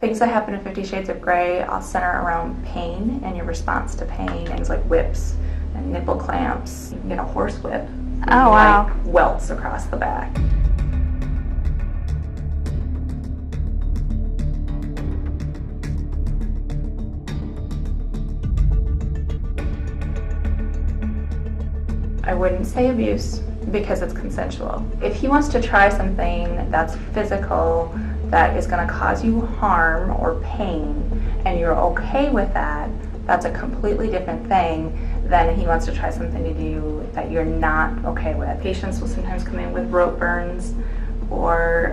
Things that happen in 50 Shades of Grey, I'll center around pain and your response to pain, things like whips and nipple clamps. You can get a horse whip. Oh, wow. Like welts across the back. I wouldn't say abuse because it's consensual. If he wants to try something that's physical, that is going to cause you harm or pain, and you're okay with that, that's a completely different thing than he wants to try something to do that you're not okay with. Patients will sometimes come in with rope burns or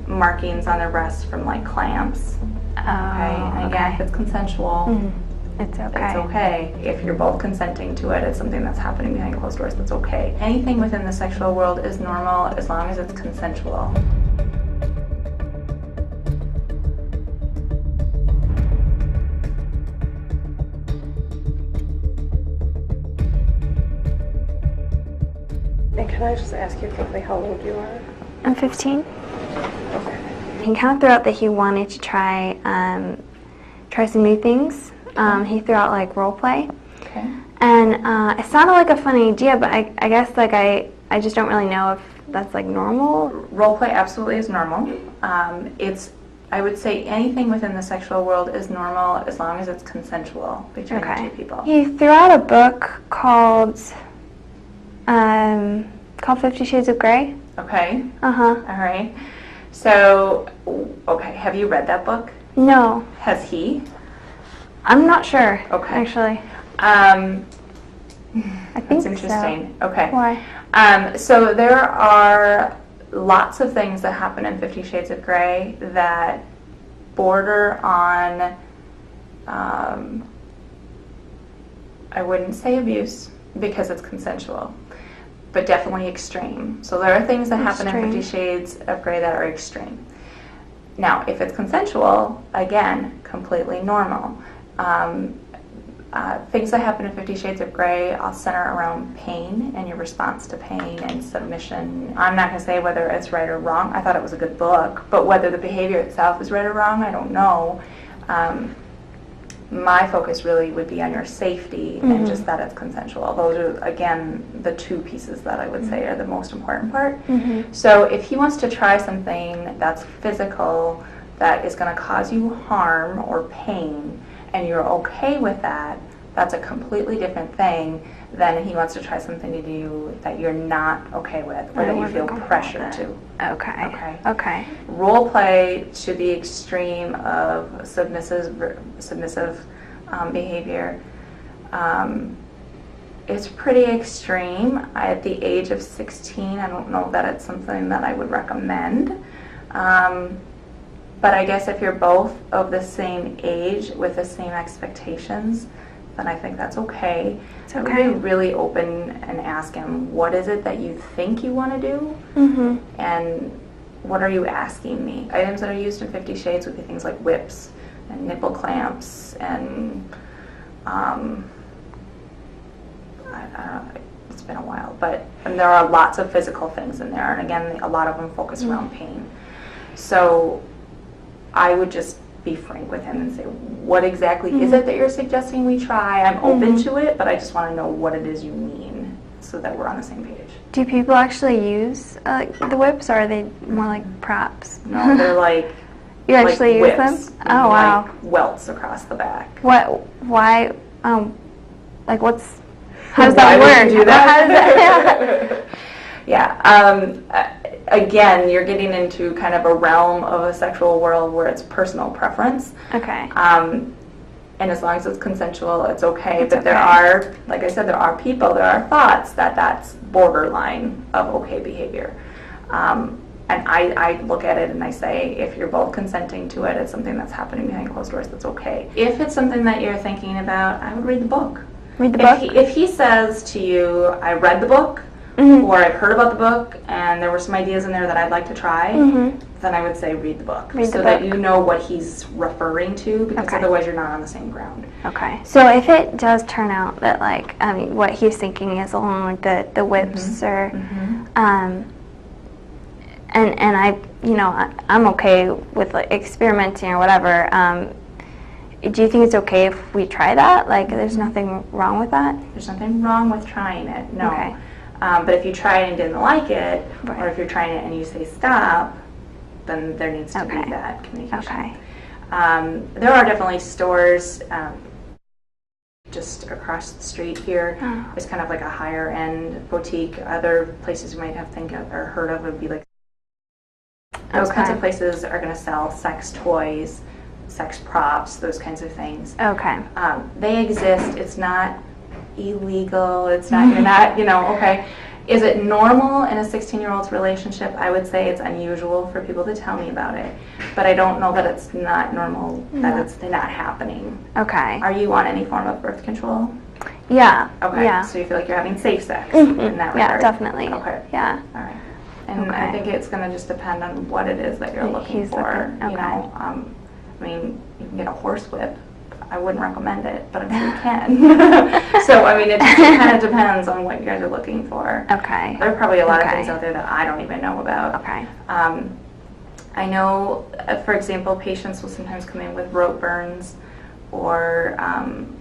markings on their breasts from like clamps. And again, if it's consensual, it's okay. It's okay. If you're both consenting to it, it's something that's happening behind closed doors, that's okay. Anything within the sexual world is normal as long as it's consensual. And can I just ask you quickly how old you are? I'm 15. Okay. He kind of threw out that he wanted to try some new things. He threw out like role play. Okay. And it sounded like a fun idea, but I guess like I just don't really know if that's like normal. Role play absolutely is normal. I would say anything within the sexual world is normal as long as it's consensual between the two people. He threw out a book called 50 Shades of Grey. Okay. Uh-huh. All right. So, okay, have you read that book? No. Has he? I'm not sure. Okay. Actually. I think that's interesting. So. Okay. Why? So there are lots of things that happen in 50 Shades of Grey that border on, I wouldn't say abuse because it's consensual, but definitely extreme. So there are things that happen in 50 Shades of Grey that are extreme. Now, if it's consensual, again, completely normal. Things that happen in 50 Shades of Grey, I'll center around pain and your response to pain and submission. I'm not going to say whether it's right or wrong. I thought it was a good book, but whether the behavior itself is right or wrong, I don't know. My focus really would be on your safety and just that it's consensual. Those are, again, the two pieces that I would say are the most important part. So if he wants to try something that's physical, that is going to cause you harm or pain, and you're okay with that, that's a completely different thing than he wants to try something to do that you're not okay with or that you feel pressured to. Okay. Okay. Role play to the extreme of submissive behavior. It's pretty extreme. At the age of 16, I don't know that it's something that I would recommend. But I guess if you're both of the same age with the same expectations, then I think that's okay. It's okay. I would be really open and ask him, what is it that you think you want to do? And what are you asking me? Items that are used in 50 Shades would be things like whips and nipple clamps and I don't know, it's been a while, and there are lots of physical things in there, and again, a lot of them focus around pain. So I would just be frank with him and say, what exactly is it that you're suggesting we try? I'm open to it, but I just want to know what it is you mean so that we're on the same page. Do people actually use the whips, or are they more like props? No, they're like you actually like use whips, them? Oh, wow. Like welts across the back. What? Why? Like what's? How does that Why work? would you do that? How does that? Yeah. Again, you're getting into kind of a realm of a sexual world where it's personal preference. Okay. And as long as it's consensual, it's okay. But there are, like I said, there are thoughts that that's borderline of okay behavior. And I look at it and I say, if you're both consenting to it, it's something that's happening behind closed doors, that's okay. If it's something that you're thinking about, I would read the book. Read the book? If he says to you, I read the book, or I've heard about the book, and there were some ideas in there that I'd like to try, then I would say read the book. So that you know what he's referring to, because otherwise you're not on the same ground. Okay. So if it does turn out that, like, what he's thinking is along like the whips or, and I'm okay with like experimenting or whatever. Do you think it's okay if we try that? Like, there's nothing wrong with that? There's nothing wrong with trying it, no. Okay. But if you try it and didn't like it, Right. or if you're trying it and you say stop, then there needs to be Okay. that communication. Okay. There are definitely stores just across the street here. Oh. It's kind of like a higher end boutique. Other places you might have think of or heard of would be like those kinds of places are going to sell sex toys, sex props, those kinds of things. Okay. They exist. It's not illegal. It's not, you're not, okay. Is it normal in a 16-year-old's relationship? I would say it's unusual for people to tell me about it. But I don't know that it's not normal, that it's not happening. Okay. Are you on any form of birth control? Yeah. Okay. Yeah. So you feel like you're having safe sex in that regard? Yeah, definitely. Okay. Yeah. All right. And I think it's going to just depend on what it is that you're looking for. Okay. I mean, you can get a horsewhip. I wouldn't recommend it, but I'm sure you can. So, I mean, it just kind of depends on what you guys are looking for. Okay. There are probably a lot of Okay. things out there that I don't even know about. Okay. I know, for example, patients will sometimes come in with rope burns or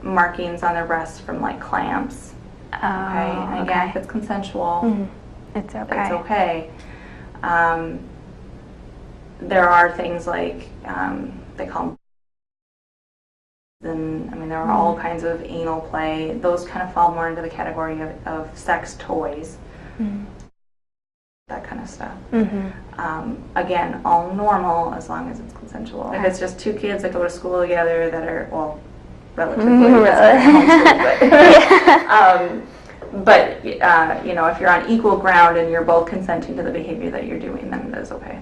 markings on their breasts from like clamps. Oh, And again, if it's consensual, it's okay. it's okay. There are things like they call them, and I mean there are all kinds of anal play. Those kind of fall more into the category of sex toys, that kind of stuff. Again, all normal as long as it's consensual. If it's just two kids that go to school together that are, well, relatively, but if you're on equal ground and you're both consenting to the behavior that you're doing, then it is okay.